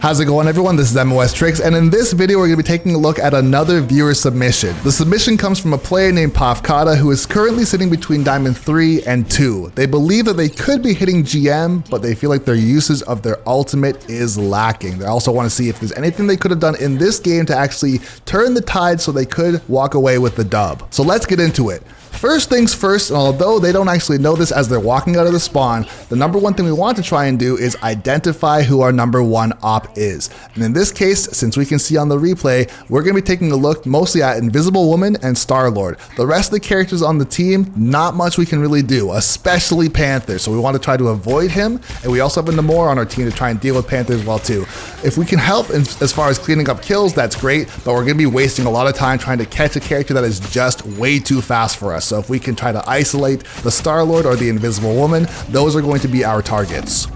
How's it going, everyone? This is MOS Tricks, and in this video we're going to be taking a look at another viewer submission. The submission comes from a player named Pafkata who is currently sitting between Diamond 3 and 2. They believe that they could be hitting GM, but they feel like their usage of their ultimate is lacking. They also want to see if there's anything they could have done in this game to actually turn the tide so they could walk away with the dub. So let's get into it. First things first, and although they don't actually know this as they're walking out of the spawn, the number one thing we want to try and do is identify who our number one op is. And in this case, since we can see on the replay, we're going to be taking a look mostly at Invisible Woman and Star-Lord. The rest of the characters on the team, not much we can really do, especially Panther. So we want to try to avoid him, and we also have a Namor on our team to try and deal with Panther as well too. If we can help as far as cleaning up kills, that's great, but we're going to be wasting a lot of time trying to catch a character that is just way too fast for us. So if we can try to isolate the Star-Lord or the Invisible Woman, those are going to be our targets.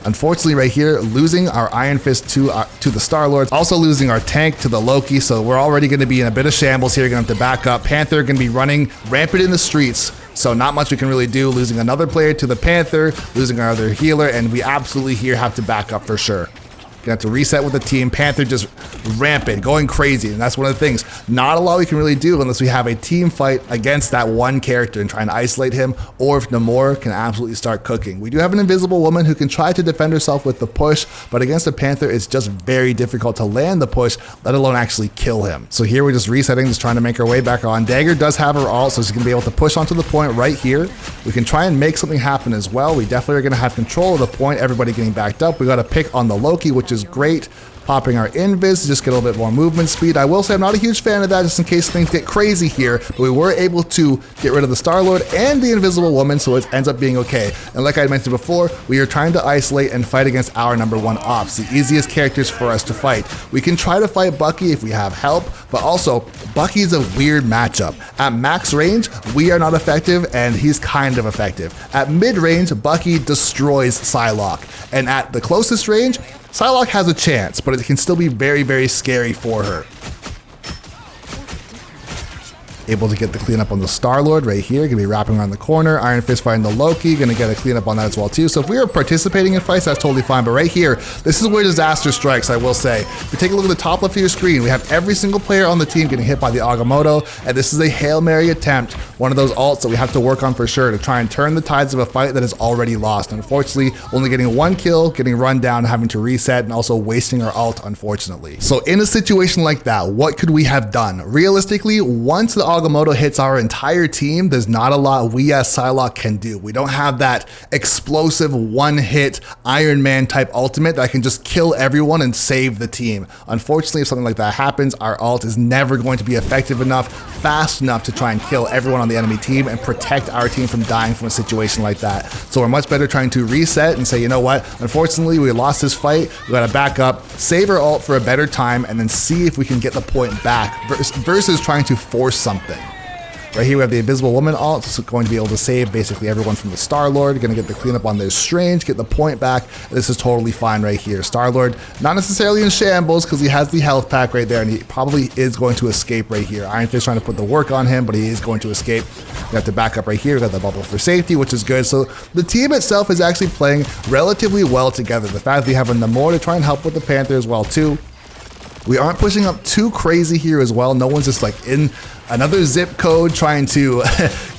Unfortunately, right here, losing our Iron Fist to the Star-Lord, also losing our tank to the Loki, so we're already going to be in a bit of shambles here. Going to have to back up. Panther going to be running rampant in the streets, so not much we can really do. Losing another player to the Panther, losing our other healer, and we absolutely here have to back up for sure. Gonna have to reset with the team. Panther just rampant, going crazy, and that's one of the things. Not a lot we can really do unless we have a team fight against that one character and trying to isolate him, or if Namor can absolutely start cooking. We do have an Invisible Woman who can try to defend herself with the push, but against a Panther, it's just very difficult to land the push, let alone actually kill him. So here we're just resetting, just trying to make our way back on. Dagger does have her ult, so she's gonna be able to push onto the point right here. We can try and make something happen as well. We definitely are gonna have control of the point, everybody getting backed up. We got to pick on the Loki, which is great. Popping our invis to just get a little bit more movement speed. I will say I'm not a huge fan of that just in case things get crazy here, but we were able to get rid of the Star-Lord and the Invisible Woman, so it ends up being okay. And like I mentioned before, we are trying to isolate and fight against our number one ops, the easiest characters for us to fight. We can try to fight Bucky if we have help, but also Bucky's a weird matchup. At max range, we are not effective, and he's kind of effective. At mid-range, Bucky destroys Psylocke, and at the closest range, Psylocke has a chance, but it can still be very, very scary for her. Able to get the cleanup on the Star-Lord right here. Gonna be wrapping around the corner. Iron Fist fighting the Loki. Gonna get a cleanup on that as well too. So if we are participating in fights, that's totally fine. But right here, this is where disaster strikes, I will say. If you take a look at the top left of your screen, we have every single player on the team getting hit by the Agamotto. And this is a Hail Mary attempt. One of those ults that we have to work on for sure to try and turn the tides of a fight that is already lost. Unfortunately, only getting one kill, getting run down, having to reset, and also wasting our ult, unfortunately. So in a situation like that, what could we have done? Realistically, once the Agamotto hits our entire team, there's not a lot we as Psylocke can do. We don't have that explosive one-hit Ironman type ultimate that can just kill everyone and save the team. Unfortunately, if something like that happens, our ult is never going to be effective enough, fast enough to try and kill everyone on the enemy team and protect our team from dying from a situation like that. So we're much better trying to reset and say, you know what, unfortunately we lost this fight, we gotta back up, save our ult for a better time, and then see if we can get the point back versus trying to force something. Right here we have the Invisible Woman ult, so going to be able to save basically everyone from the Star-Lord. Going to get the cleanup on this Strange, get the point back. This is totally fine right here. Star-Lord not necessarily in shambles because he has the health pack right there, and he probably is going to escape right here. Iron Fist trying to put the work on him, but he is going to escape. We have to back up right here. We got the bubble for safety, which is good. So the team itself is actually playing relatively well together. The fact that we have a Namor to try and help with the Panther as well too. We aren't pushing up too crazy here as well. No one's just like in another zip code trying to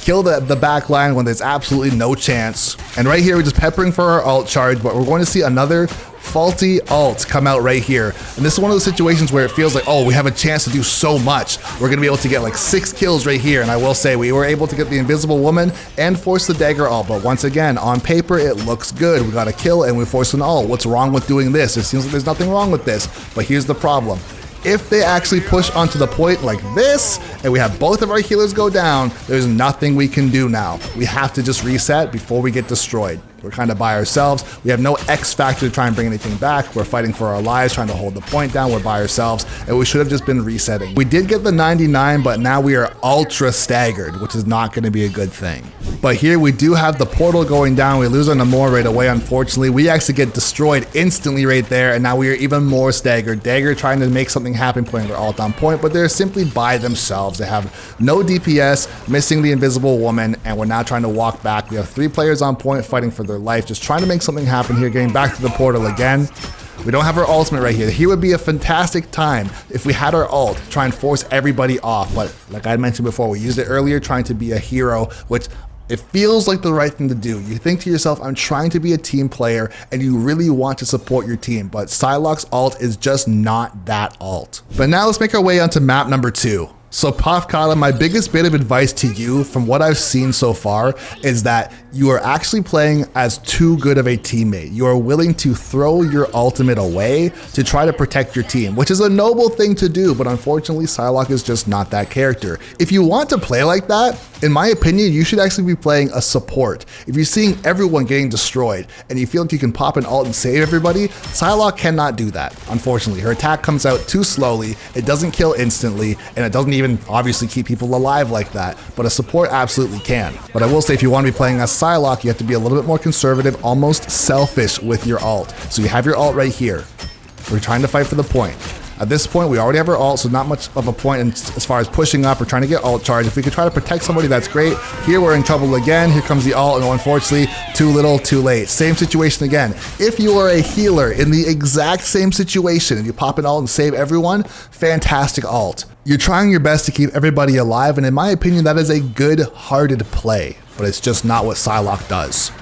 kill the back line when there's absolutely no chance. And right here, we're just peppering for our ult charge, but we're going to see another faulty ult come out right here. And this is one of those situations where it feels like, oh, we have a chance to do so much. We're gonna be able to get like 6 kills right here. And I will say we were able to get the Invisible Woman and force the Dagger ult. But once again, on paper, it looks good. We got a kill and we forced an ult. What's wrong with doing this? It seems like there's nothing wrong with this. But here's the problem. If they actually push onto the point like this, and we have both of our healers go down, there's nothing we can do now. We have to just reset before we get destroyed. We're kind of by ourselves. We have no X factor to try and bring anything back. We're fighting for our lives, trying to hold the point down. We're by ourselves, and we should have just been resetting. We did get the 99, but now we are ultra staggered, which is not going to be a good thing. But here we do have the portal going down. We lose on Namor right away, unfortunately. We actually get destroyed instantly right there, and now we are even more staggered. Dagger trying to make something happen, putting their ult on point, but they're simply by themselves. They have no DPS, missing the Invisible Woman, and we're now trying to walk back. We have 3 players on point fighting for their life, just trying to make something happen here, getting back to the portal again. We don't have our ultimate right here. Here would be a fantastic time if we had our ult, try and force everybody off. But like I mentioned before, we used it earlier trying to be a hero, which it feels like the right thing to do. You think to yourself, I'm trying to be a team player, and you really want to support your team, but Psylocke's ult is just not that ult. But now let's make our way onto map number 2. So Pafkata, my biggest bit of advice to you from what I've seen so far is that you are actually playing as too good of a teammate. You are willing to throw your ultimate away to try to protect your team, which is a noble thing to do, but unfortunately Psylocke is just not that character. If you want to play like that, in my opinion, you should actually be playing a support. If you're seeing everyone getting destroyed and you feel like you can pop an ult and save everybody, Psylocke cannot do that, unfortunately. Her attack comes out too slowly, it doesn't kill instantly, and it doesn't even obviously keep people alive like that, but a support absolutely can. But I will say, if you want to be playing as Psylocke, you have to be a little bit more conservative, almost selfish with your ult. So you have your ult right here. We're trying to fight for the point. At this point, we already have our ult, so not much of a point as far as pushing up or trying to get ult charge. If we could try to protect somebody, that's great. Here we're in trouble again. Here comes the ult, and unfortunately, too little, too late. Same situation again. If you are a healer in the exact same situation and you pop an ult and save everyone, fantastic ult. You're trying your best to keep everybody alive, and in my opinion, that is a good-hearted play, but it's just not what Psylocke does.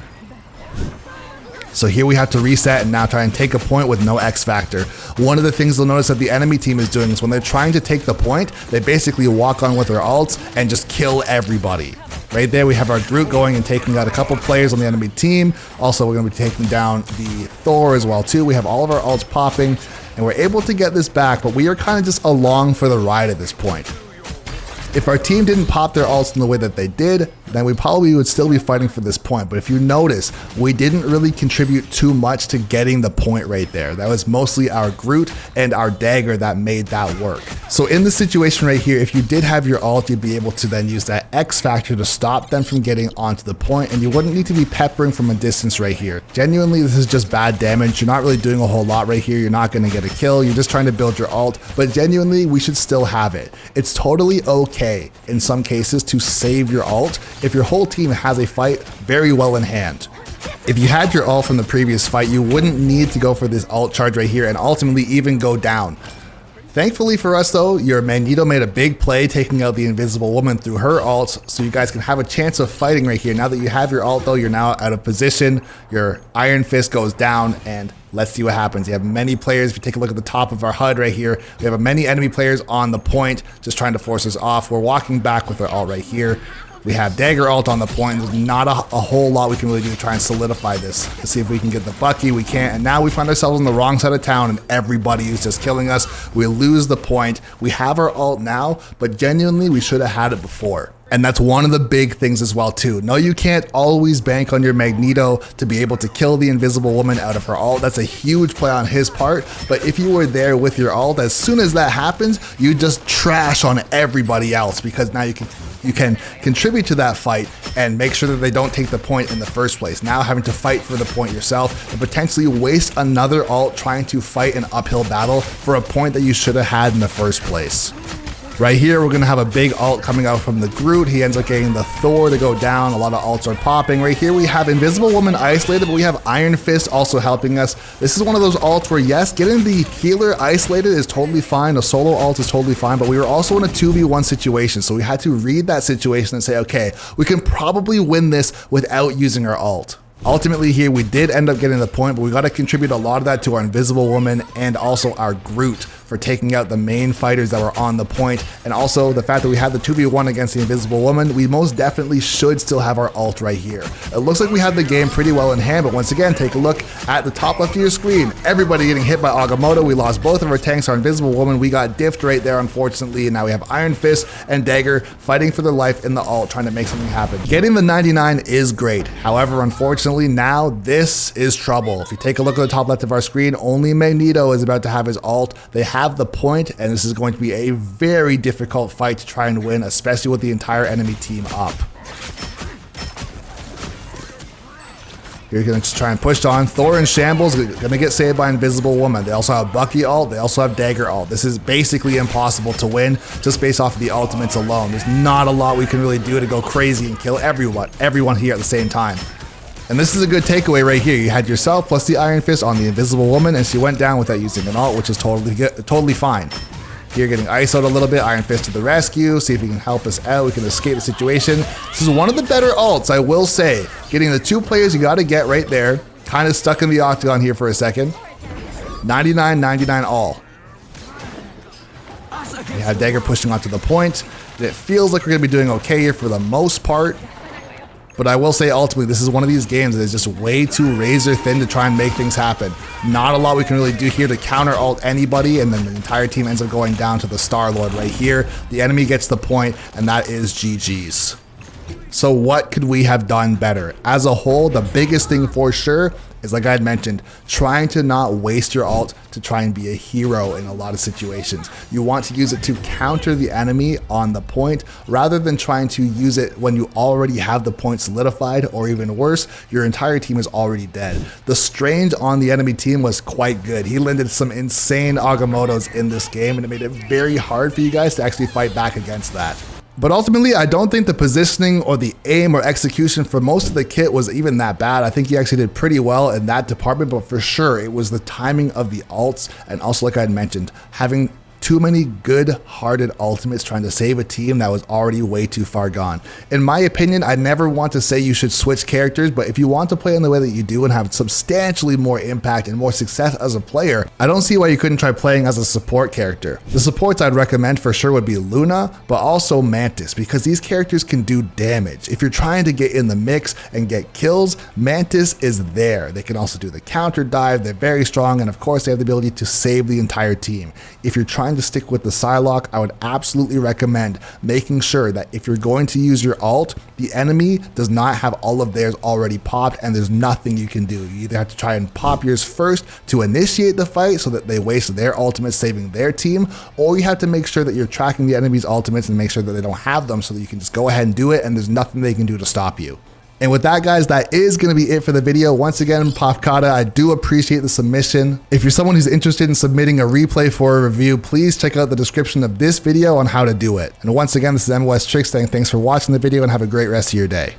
So here we have to reset and now try and take a point with no X factor. One of the things you'll notice that the enemy team is doing is when they're trying to take the point, they basically walk on with their ults and just kill everybody. Right there we have our Groot going and taking out a couple players on the enemy team. Also, we're going to be taking down the Thor as well too. We have all of our ults popping and we're able to get this back, but we are kind of just along for the ride at this point. If our team didn't pop their ults in the way that they did, then we probably would still be fighting for this point. But if you notice, we didn't really contribute too much to getting the point right there. That was mostly our Groot and our dagger that made that work. So in this situation right here, if you did have your ult, you'd be able to then use that X factor to stop them from getting onto the point, and you wouldn't need to be peppering from a distance right here. Genuinely, this is just bad damage. You're not really doing a whole lot right here. You're not going to get a kill. You're just trying to build your ult, but genuinely, we should still have it. It's totally okay in some cases to save your ult if your whole team has a fight very well in hand. If you had your ult from the previous fight, you wouldn't need to go for this ult charge right here and ultimately even go down. Thankfully for us though, your Magneto made a big play taking out the Invisible Woman through her ult, so you guys can have a chance of fighting right here. Now that you have your ult though, you're now out of position, your Iron Fist goes down, and let's see what happens. You have many players. If you take a look at the top of our HUD right here, we have many enemy players on the point just trying to force us off. We're walking back with our ult right here. We have dagger ult on the point. There's not a whole lot we can really do to try and solidify this. Let's see if we can get the Bucky. We can't. And now we find ourselves on the wrong side of town and everybody is just killing us. We lose the point. We have our ult now, but genuinely we should have had it before. And that's one of the big things as well too. No, you can't always bank on your Magneto to be able to kill the Invisible Woman out of her ult. That's a huge play on his part. But if you were there with your ult, as soon as that happens, you just trash on everybody else, because now you can contribute to that fight and make sure that they don't take the point in the first place. Now having to fight for the point yourself and potentially waste another ult trying to fight an uphill battle for a point that you should have had in the first place. Right here, we're going to have a big ult coming out from the Groot. He ends up getting the Thor to go down. A lot of ults are popping. Right here, we have Invisible Woman isolated, but we have Iron Fist also helping us. This is one of those ults where, yes, getting the healer isolated is totally fine. A solo ult is totally fine, but we were also in a 2v1 situation, so we had to read that situation and say, okay, we can probably win this without using our ult. Ultimately here, we did end up getting the point, but we got to contribute a lot of that to our Invisible Woman and also our Groot for taking out the main fighters that were on the point. And also the fact that we had the 2v1 against the Invisible Woman, we most definitely should still have our ult right here. It looks like we had the game pretty well in hand, but once again, take a look at the top left of your screen. Everybody getting hit by Agamotto. We lost both of our tanks. Our Invisible Woman, we got diffed right there, unfortunately, and now we have Iron Fist and Dagger fighting for their life in the ult, trying to make something happen. Getting the 99 is great. However, unfortunately, now this is trouble. If you take a look at the top left of our screen, only Magneto is about to have his ult. They have the point, and this is going to be a very difficult fight to try and win, especially with the entire enemy team up. You're going to just try and push on. Thor in shambles, going to get saved by Invisible Woman. They also have Bucky ult. They also have Dagger ult. This is basically impossible to win just based off of the ultimates alone. There's not a lot we can really do to go crazy and kill everyone here at the same time. And this is a good takeaway right here. You had yourself plus the Iron Fist on the Invisible Woman, and she went down without using an ult, which is totally fine. Here, getting ISO'd a little bit, Iron Fist to the rescue, see if he can help us out, we can escape the situation. This is one of the better ults, I will say. Getting the 2 players you gotta get right there. Kind of stuck in the octagon here for a second. 99-99 all. We have Dagger pushing onto the point. And it feels like we're gonna be doing okay here for the most part. But I will say ultimately, this is one of these games that is just way too razor thin to try and make things happen. Not a lot we can really do here to counter ult anybody, and then the entire team ends up going down to the Star-Lord right here. The enemy gets the point, and that is GG's. So what could we have done better? As a whole, the biggest thing for sure is, like I had mentioned, trying to not waste your ult to try and be a hero in a lot of situations. You want to use it to counter the enemy on the point rather than trying to use it when you already have the point solidified, or even worse, your entire team is already dead. The Strange on the enemy team was quite good. He landed some insane Agamottos in this game, and it made it very hard for you guys to actually fight back against that. But ultimately, I don't think the positioning or the aim or execution for most of the kit was even that bad. I think he actually did pretty well in that department, but for sure, it was the timing of the ults, and also, like I had mentioned, having too many good-hearted ultimates trying to save a team that was already way too far gone. In my opinion, I never want to say you should switch characters, but if you want to play in the way that you do and have substantially more impact and more success as a player, I don't see why you couldn't try playing as a support character. The supports I'd recommend for sure would be Luna, but also Mantis, because these characters can do damage. If you're trying to get in the mix and get kills, Mantis is there. They can also do the counter dive, they're very strong, and of course they have the ability to save the entire team. If you're trying to stick with the Psylocke, I would absolutely recommend making sure that if you're going to use your ult, the enemy does not have all of theirs already popped, and there's nothing you can do. You either have to try and pop yours first to initiate the fight so that they waste their ultimates saving their team, or you have to make sure that you're tracking the enemy's ultimates and make sure that they don't have them so that you can just go ahead and do it and there's nothing they can do to stop you. And with that, guys, that is going to be it for the video. Once again, Pafkata, I do appreciate the submission. If you're someone who's interested in submitting a replay for a review, please check out the description of this video on how to do it. And once again, this is MOS Tricks saying thanks for watching the video and have a great rest of your day.